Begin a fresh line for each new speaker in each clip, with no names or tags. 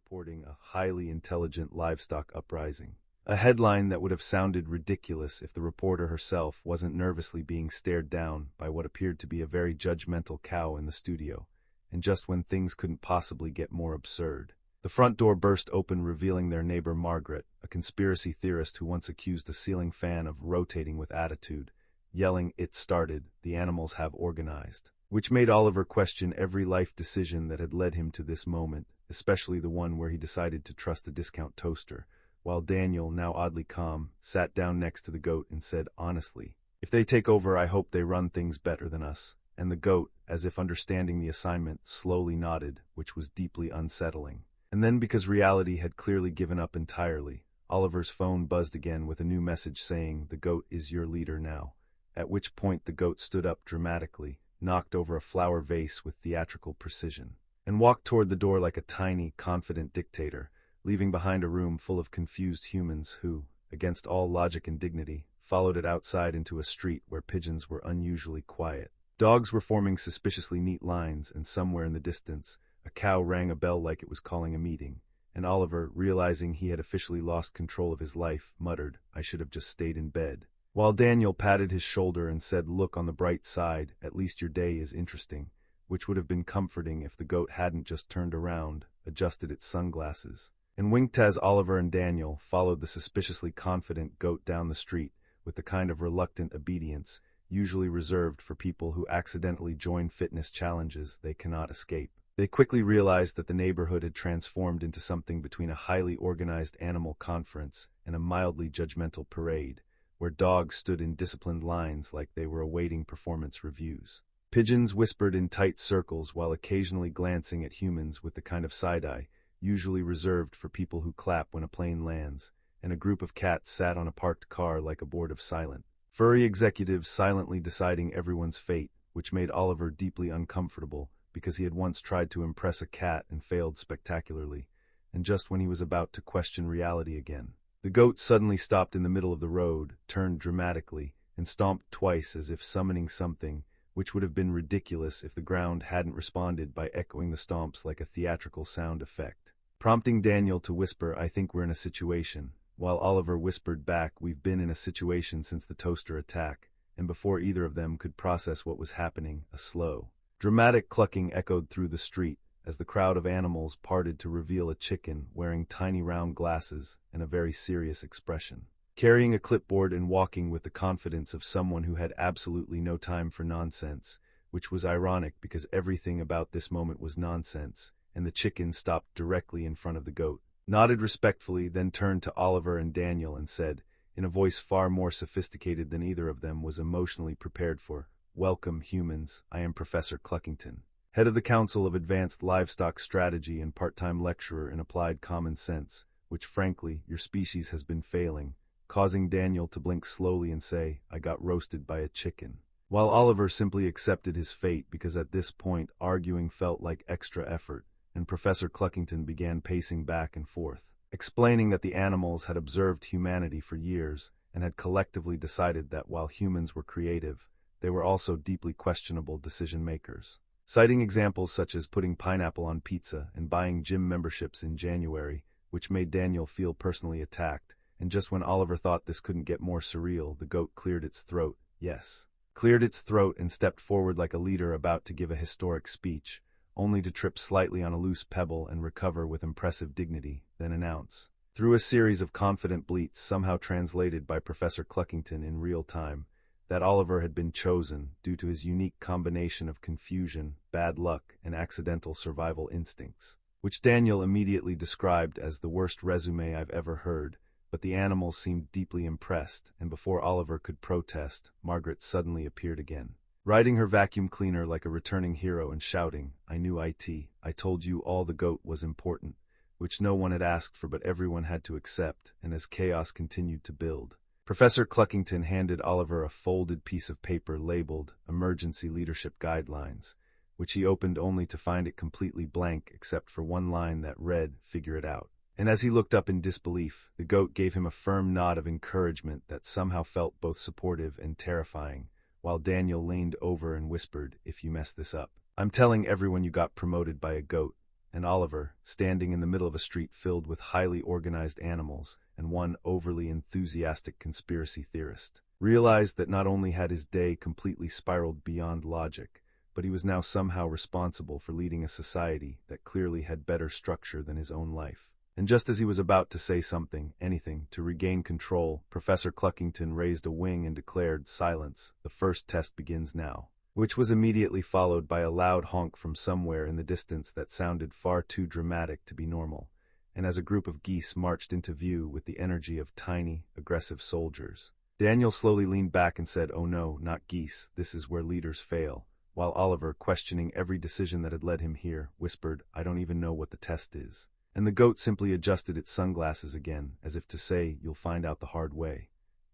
reporting a highly intelligent livestock uprising. A headline that would have sounded ridiculous if the reporter herself wasn't nervously being stared down by what appeared to be a very judgmental cow in the studio, and just when things couldn't possibly get more absurd. The front door burst open, revealing their neighbor Margaret, a conspiracy theorist who once accused a ceiling fan of rotating with attitude, yelling, "It started, the animals have organized," which made Oliver question every life decision that had led him to this moment, especially the one where he decided to trust a discount toaster, while Daniel, now oddly calm, sat down next to the goat and said, "Honestly, if they take over, I hope they run things better than us." And the goat, as if understanding the assignment, slowly nodded, which was deeply unsettling. And then, because reality had clearly given up entirely, Oliver's phone buzzed again with a new message saying, "The goat is your leader now," at which point the goat stood up dramatically, knocked over a flower vase with theatrical precision, and walked toward the door like a tiny, confident dictator, leaving behind a room full of confused humans who, against all logic and dignity, followed it outside into a street where pigeons were unusually quiet. Dogs were forming suspiciously neat lines, and somewhere in the distance, a cow rang a bell like it was calling a meeting, and Oliver, realizing he had officially lost control of his life, muttered, "I should have just stayed in bed," while Daniel patted his shoulder and said, "Look on the bright side, at least your day is interesting," which would have been comforting if the goat hadn't just turned around, adjusted its sunglasses, and winked as Oliver and Daniel followed the suspiciously confident goat down the street with the kind of reluctant obedience usually reserved for people who accidentally join fitness challenges they cannot escape. They quickly realized that the neighborhood had transformed into something between a highly organized animal conference and a mildly judgmental parade, where dogs stood in disciplined lines like they were awaiting performance reviews. Pigeons whispered in tight circles while occasionally glancing at humans with the kind of side-eye usually reserved for people who clap when a plane lands, and a group of cats sat on a parked car like a board of silent, furry executives silently deciding everyone's fate, which made Oliver deeply uncomfortable because he had once tried to impress a cat and failed spectacularly, and just when he was about to question reality again, the goat suddenly stopped in the middle of the road, turned dramatically, and stomped twice as if summoning something, which would have been ridiculous if the ground hadn't responded by echoing the stomps like a theatrical sound effect, prompting Daniel to whisper, "I think we're in a situation," while Oliver whispered back, "We've been in a situation since the toaster attack," and before either of them could process what was happening, a slow, dramatic clucking echoed through the street as the crowd of animals parted to reveal a chicken wearing tiny round glasses and a very serious expression, carrying a clipboard and walking with the confidence of someone who had absolutely no time for nonsense, which was ironic because everything about this moment was nonsense, and the chicken stopped directly in front of the goat, nodded respectfully, then turned to Oliver and Daniel and said, in a voice far more sophisticated than either of them was emotionally prepared for, "Welcome, humans. I am Professor Cluckington, head of the Council of Advanced Livestock Strategy and part-time lecturer in applied common sense, which frankly, your species has been failing," causing Daniel to blink slowly and say, "I got roasted by a chicken," while Oliver simply accepted his fate because at this point arguing felt like extra effort, and Professor Cluckington began pacing back and forth, explaining that the animals had observed humanity for years and had collectively decided that while humans were creative, they were also deeply questionable decision-makers, citing examples such as putting pineapple on pizza and buying gym memberships in January, which made Daniel feel personally attacked, and just when Oliver thought this couldn't get more surreal, the goat cleared its throat, and stepped forward like a leader about to give a historic speech, only to trip slightly on a loose pebble and recover with impressive dignity, then announce, through a series of confident bleats somehow translated by Professor Cluckington in real time, that Oliver had been chosen due to his unique combination of confusion, bad luck, and accidental survival instincts, which Daniel immediately described as the worst resume I've ever heard, but the animals seemed deeply impressed, and before Oliver could protest, Margaret suddenly appeared again, riding her vacuum cleaner like a returning hero and shouting, "I knew it, I told you all the goat was important," which no one had asked for but everyone had to accept, and as chaos continued to build, Professor Cluckington handed Oliver a folded piece of paper labeled Emergency Leadership Guidelines, which he opened only to find it completely blank except for one line that read, "Figure it out." And as he looked up in disbelief, the goat gave him a firm nod of encouragement that somehow felt both supportive and terrifying, while Daniel leaned over and whispered, "If you mess this up, I'm telling everyone you got promoted by a goat," and Oliver, standing in the middle of a street filled with highly organized animals and one overly enthusiastic conspiracy theorist, realized that not only had his day completely spiraled beyond logic, but he was now somehow responsible for leading a society that clearly had better structure than his own life. And just as he was about to say something, anything, to regain control, Professor Cluckington raised a wing and declared, "Silence, the first test begins now," which was immediately followed by a loud honk from somewhere in the distance that sounded far too dramatic to be normal, and as a group of geese marched into view with the energy of tiny, aggressive soldiers, Daniel slowly leaned back and said, "Oh no, not geese, this is where leaders fail," while Oliver, questioning every decision that had led him here, whispered, "I don't even know what the test is." And the goat simply adjusted its sunglasses again, as if to say, "You'll find out the hard way,"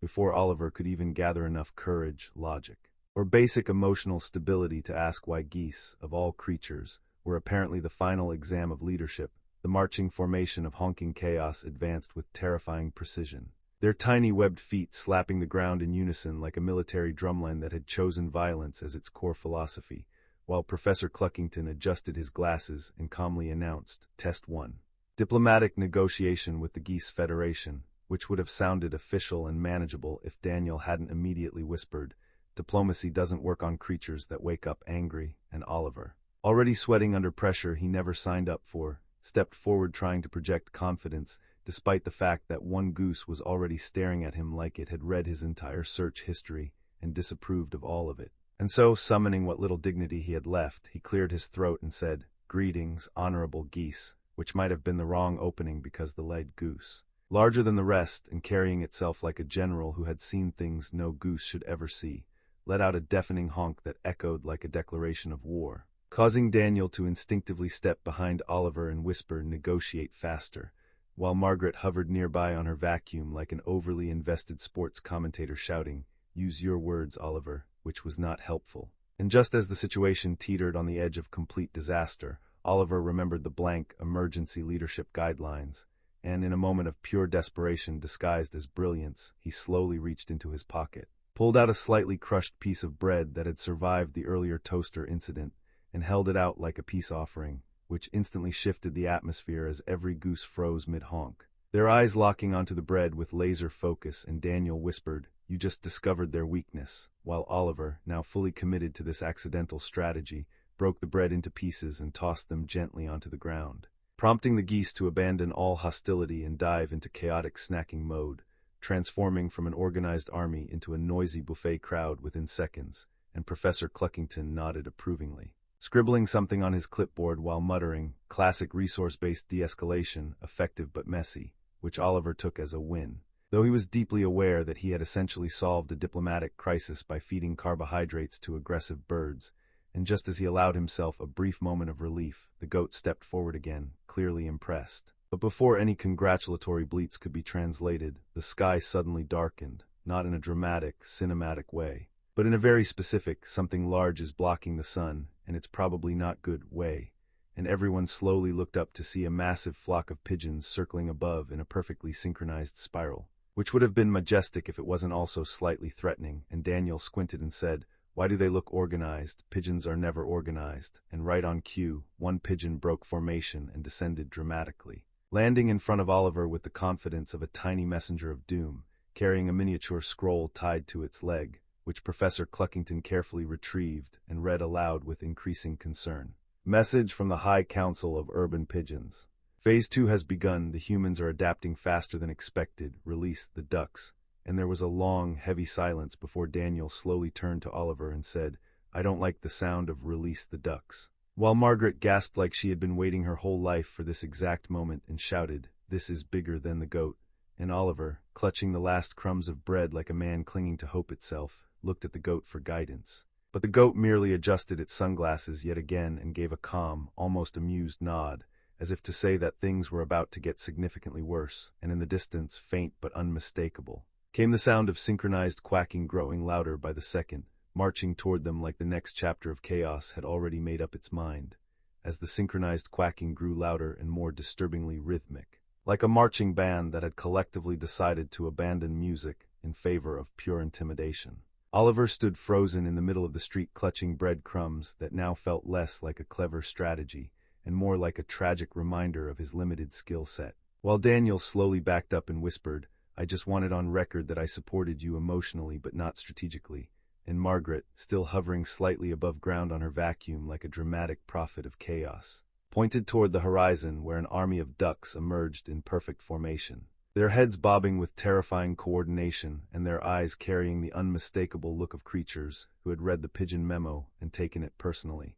before Oliver could even gather enough courage, logic, or basic emotional stability to ask why geese, of all creatures, were apparently the final exam of leadership. The marching formation of honking chaos advanced with terrifying precision, their tiny webbed feet slapping the ground in unison like a military drumline that had chosen violence as its core philosophy, while Professor Cluckington adjusted his glasses and calmly announced, "Test 1. Diplomatic negotiation with the Geese Federation," which would have sounded official and manageable if Daniel hadn't immediately whispered, "Diplomacy doesn't work on creatures that wake up angry," and Oliver, already sweating under pressure he never signed up for, stepped forward trying to project confidence, despite the fact that one goose was already staring at him like it had read his entire search history and disapproved of all of it. And so, summoning what little dignity he had left, he cleared his throat and said, "Greetings, honorable geese," which might have been the wrong opening because the lead goose, larger than the rest and carrying itself like a general who had seen things no goose should ever see, let out a deafening honk that echoed like a declaration of war, causing Daniel to instinctively step behind Oliver and whisper, "Negotiate faster," while Margaret hovered nearby on her vacuum like an overly invested sports commentator shouting, "Use your words, Oliver," which was not helpful. And just as the situation teetered on the edge of complete disaster, Oliver remembered the blank emergency leadership guidelines, and in a moment of pure desperation disguised as brilliance, he slowly reached into his pocket, pulled out a slightly crushed piece of bread that had survived the earlier toaster incident, and held it out like a peace offering, which instantly shifted the atmosphere as every goose froze mid-honk, their eyes locking onto the bread with laser focus, and Daniel whispered, "You just discovered their weakness," while Oliver, now fully committed to this accidental strategy, broke the bread into pieces and tossed them gently onto the ground, prompting the geese to abandon all hostility and dive into chaotic snacking mode, transforming from an organized army into a noisy buffet crowd within seconds, and Professor Cluckington nodded approvingly, scribbling something on his clipboard while muttering, "Classic resource-based de-escalation, effective but messy," which Oliver took as a win, though he was deeply aware that he had essentially solved a diplomatic crisis by feeding carbohydrates to aggressive birds. And just as he allowed himself a brief moment of relief, the goat stepped forward again, clearly impressed. But before any congratulatory bleats could be translated, the sky suddenly darkened, not in a dramatic, cinematic way, but in a very specific, something large is blocking the sun, and it's probably not good way, and everyone slowly looked up to see a massive flock of pigeons circling above in a perfectly synchronized spiral, which would have been majestic if it wasn't also slightly threatening, and Daniel squinted and said, "Why do they look organized? Pigeons are never organized." And right on cue, one pigeon broke formation and descended dramatically, landing in front of Oliver with the confidence of a tiny messenger of doom, carrying a miniature scroll tied to its leg, which Professor Cluckington carefully retrieved and read aloud with increasing concern. "Message from the High Council of Urban Pigeons. Phase 2 has begun. The humans are adapting faster than expected. Release the ducks." And there was a long, heavy silence before Daniel slowly turned to Oliver and said, "I don't like the sound of 'release the ducks,'" while Margaret gasped like she had been waiting her whole life for this exact moment and shouted, "This is bigger than the goat," and Oliver, clutching the last crumbs of bread like a man clinging to hope itself, looked at the goat for guidance. But the goat merely adjusted its sunglasses yet again and gave a calm, almost amused nod, as if to say that things were about to get significantly worse, and in the distance, faint but unmistakable, came the sound of synchronized quacking growing louder by the second, marching toward them like the next chapter of chaos had already made up its mind, as the synchronized quacking grew louder and more disturbingly rhythmic, like a marching band that had collectively decided to abandon music in favor of pure intimidation. Oliver stood frozen in the middle of the street clutching bread crumbs that now felt less like a clever strategy and more like a tragic reminder of his limited skill set. While Daniel slowly backed up and whispered, "I just wanted on record that I supported you emotionally but not strategically," and Margaret, still hovering slightly above ground on her vacuum like a dramatic prophet of chaos, pointed toward the horizon where an army of ducks emerged in perfect formation, their heads bobbing with terrifying coordination and their eyes carrying the unmistakable look of creatures who had read the pigeon memo and taken it personally.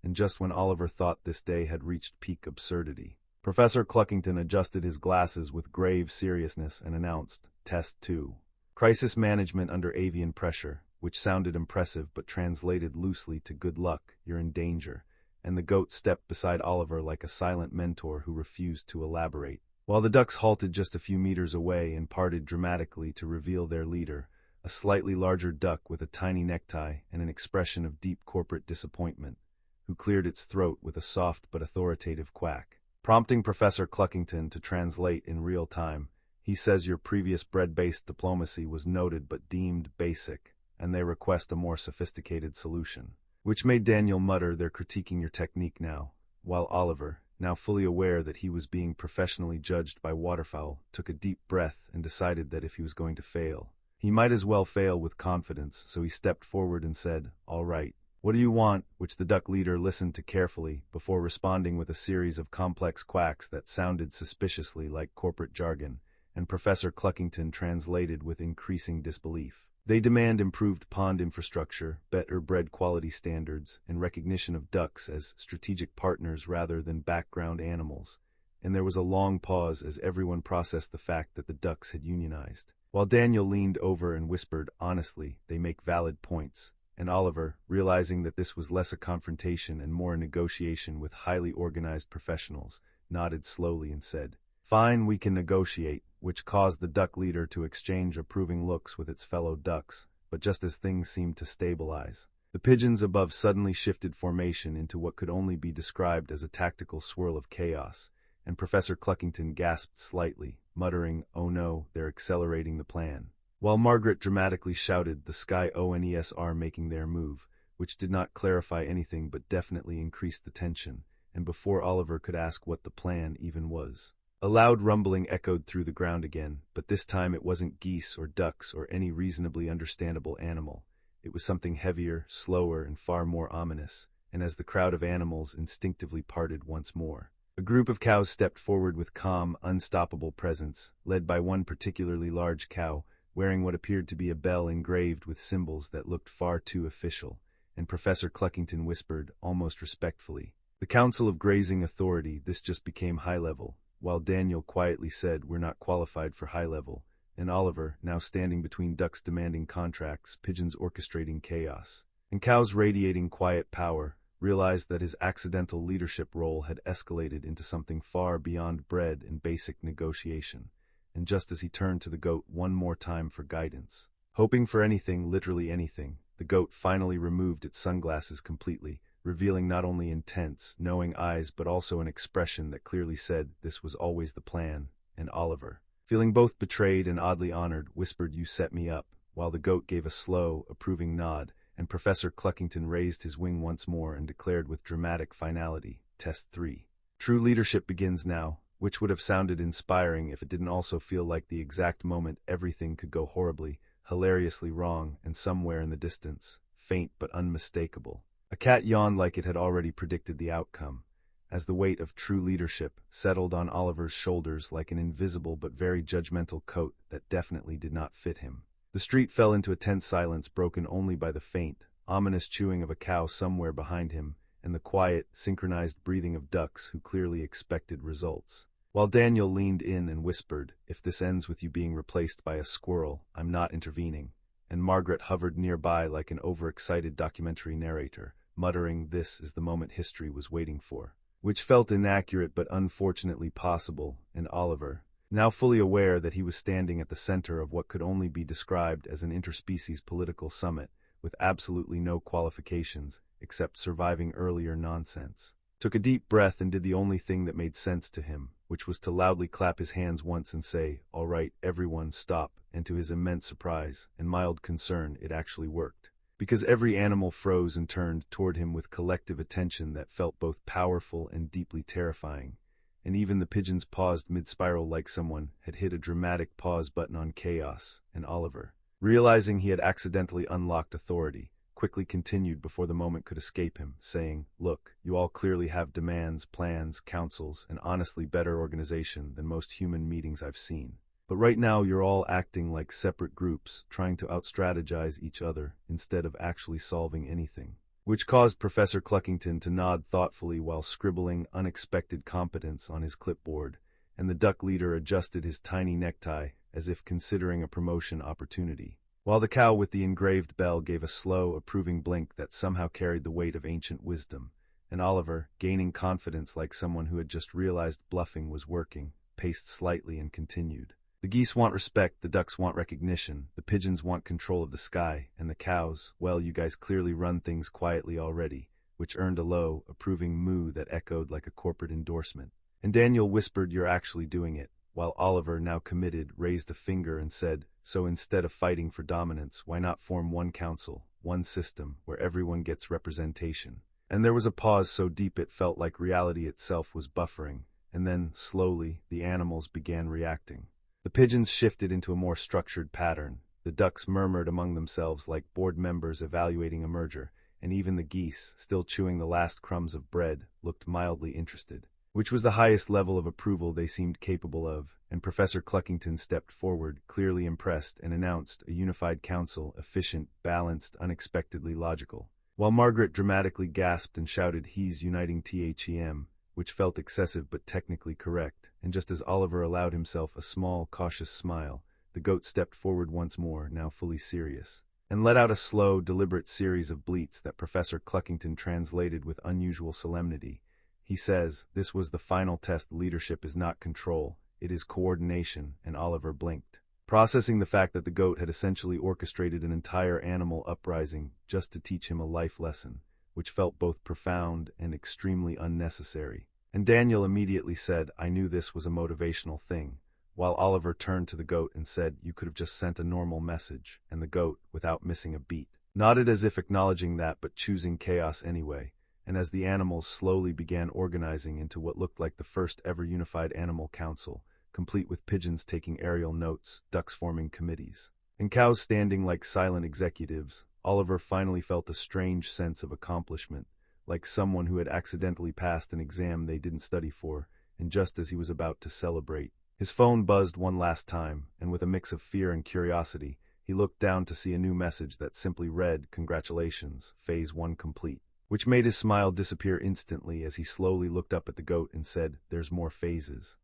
And just when Oliver thought this day had reached peak absurdity, Professor Cluckington adjusted his glasses with grave seriousness and announced, "Test 2. Crisis management under avian pressure," which sounded impressive but translated loosely to "good luck, you're in danger," and the goat stepped beside Oliver like a silent mentor who refused to elaborate. While the ducks halted just a few meters away and parted dramatically to reveal their leader, a slightly larger duck with a tiny necktie and an expression of deep corporate disappointment, who cleared its throat with a soft but authoritative quack. Prompting Professor Cluckington to translate in real time, he says your previous bread-based diplomacy was noted but deemed basic, and they request a more sophisticated solution. Which made Daniel mutter they're critiquing your technique now, while Oliver, now fully aware that he was being professionally judged by waterfowl, took a deep breath and decided that if he was going to fail, he might as well fail with confidence, so he stepped forward and said, "All right. What do you want?" which the duck leader listened to carefully before responding with a series of complex quacks that sounded suspiciously like corporate jargon, and Professor Cluckington translated with increasing disbelief. They demand improved pond infrastructure, better bread quality standards, and recognition of ducks as strategic partners rather than background animals. And there was a long pause as everyone processed the fact that the ducks had unionized. While Daniel leaned over and whispered, "Honestly, they make valid points," and Oliver, realizing that this was less a confrontation and more a negotiation with highly organized professionals, nodded slowly and said, "Fine, we can negotiate," which caused the duck leader to exchange approving looks with its fellow ducks, but just as things seemed to stabilize, the pigeons above suddenly shifted formation into what could only be described as a tactical swirl of chaos, and Professor Cluckington gasped slightly, muttering, "Oh no, they're accelerating the plan," while Margaret dramatically shouted, "The Sky ONES are making their move," which did not clarify anything but definitely increased the tension, and before Oliver could ask what the plan even was, a loud rumbling echoed through the ground again, but this time it wasn't geese or ducks or any reasonably understandable animal. It was something heavier, slower, and far more ominous, and as the crowd of animals instinctively parted once more, a group of cows stepped forward with calm, unstoppable presence, led by one particularly large cow, wearing what appeared to be a bell engraved with symbols that looked far too official, and Professor Cluckington whispered, almost respectfully, "The Council of Grazing Authority, this just became high level," while Daniel quietly said, "We're not qualified for high level," and Oliver, now standing between ducks demanding contracts, pigeons orchestrating chaos, and cows radiating quiet power, realized that his accidental leadership role had escalated into something far beyond bread and basic negotiation, and just as he turned to the goat one more time for guidance, hoping for anything, literally anything, the goat finally removed its sunglasses completely, revealing not only intense, knowing eyes but also an expression that clearly said this was always the plan, and Oliver, feeling both betrayed and oddly honored, whispered, "You set me up," while the goat gave a slow, approving nod, and Professor Cluckington raised his wing once more and declared with dramatic finality, "Test 3. True leadership begins now," which would have sounded inspiring if it didn't also feel like the exact moment everything could go horribly, hilariously wrong, and somewhere in the distance, faint but unmistakable, a cat yawned like it had already predicted the outcome, as the weight of true leadership settled on Oliver's shoulders like an invisible but very judgmental coat that definitely did not fit him. The street fell into a tense silence broken only by the faint, ominous chewing of a cow somewhere behind him and the quiet, synchronized breathing of ducks who clearly expected results. While Daniel leaned in and whispered, "If this ends with you being replaced by a squirrel, I'm not intervening," and Margaret hovered nearby like an overexcited documentary narrator, muttering, "This is the moment history was waiting for," which felt inaccurate but unfortunately possible, and Oliver, now fully aware that he was standing at the center of what could only be described as an interspecies political summit, with absolutely no qualifications except surviving earlier nonsense, took a deep breath and did the only thing that made sense to him, which was to loudly clap his hands once and say, "All right, everyone, stop," and to his immense surprise and mild concern, it actually worked. because every animal froze and turned toward him with collective attention that felt both powerful and deeply terrifying. And even the pigeons paused mid-spiral like someone had hit a dramatic pause button on chaos, and Oliver, realizing he had accidentally unlocked authority, quickly continued before the moment could escape him, saying, "Look, you all clearly have demands, plans, councils, and honestly better organization than most human meetings I've seen. But right now you're all acting like separate groups, trying to outstrategize each other instead of actually solving anything." Which caused Professor Cluckington to nod thoughtfully while scribbling unexpected competence on his clipboard, and the duck leader adjusted his tiny necktie as if considering a promotion opportunity, while the cow with the engraved bell gave a slow, approving blink that somehow carried the weight of ancient wisdom, and Oliver, gaining confidence like someone who had just realized bluffing was working, paced slightly and continued. "The geese want respect, the ducks want recognition, the pigeons want control of the sky, and the cows, well, you guys clearly run things quietly already," which earned a low, approving moo that echoed like a corporate endorsement. And Daniel whispered, "You're actually doing it," while Oliver, now committed, raised a finger and said, "So instead of fighting for dominance, why not form one council, one system, where everyone gets representation?" And there was a pause so deep it felt like reality itself was buffering, and then, slowly, the animals began reacting. The pigeons shifted into a more structured pattern, the ducks murmured among themselves like board members evaluating a merger, and even the geese, still chewing the last crumbs of bread, looked mildly interested, which was the highest level of approval they seemed capable of, and Professor Cluckington stepped forward, clearly impressed, and announced a unified council, efficient, balanced, unexpectedly logical, while Margaret dramatically gasped and shouted, "He's uniting THEM," which felt excessive but technically correct, and just as Oliver allowed himself a small, cautious smile, the goat stepped forward once more, now fully serious, and let out a slow, deliberate series of bleats that Professor Cluckington translated with unusual solemnity. He says, "This was the final test. Leadership is not control, it is coordination," and Oliver blinked, processing the fact that the goat had essentially orchestrated an entire animal uprising just to teach him a life lesson, which felt both profound and extremely unnecessary. And Daniel immediately said, "I knew this was a motivational thing," while Oliver turned to the goat and said, "You could have just sent a normal message," and the goat, without missing a beat, nodded as if acknowledging that but choosing chaos anyway, and as the animals slowly began organizing into what looked like the first ever unified animal council, complete with pigeons taking aerial notes, ducks forming committees, and cows standing like silent executives, Oliver finally felt a strange sense of accomplishment, like someone who had accidentally passed an exam they didn't study for, and just as he was about to celebrate, his phone buzzed one last time, and with a mix of fear and curiosity, he looked down to see a new message that simply read, "Congratulations, Phase 1 complete," which made his smile disappear instantly as he slowly looked up at the goat and said, "There's more phases."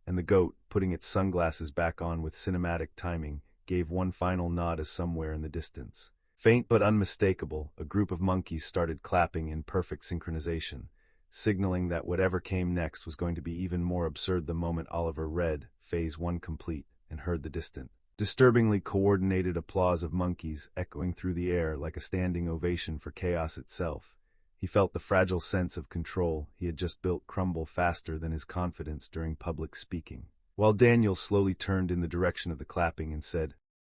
And the goat, putting its sunglasses back on with cinematic timing, gave one final nod as somewhere in the distance, faint but unmistakable, a group of monkeys started clapping in perfect synchronization, signaling that whatever came next was going to be even more absurd the moment Oliver read, "Phase 1 complete," and heard the distant, disturbingly coordinated applause of monkeys echoing through the air like a standing ovation for chaos itself. He felt the fragile sense of control he had just built crumble faster than his confidence during public speaking, while Daniel slowly turned in the direction of the clapping and said,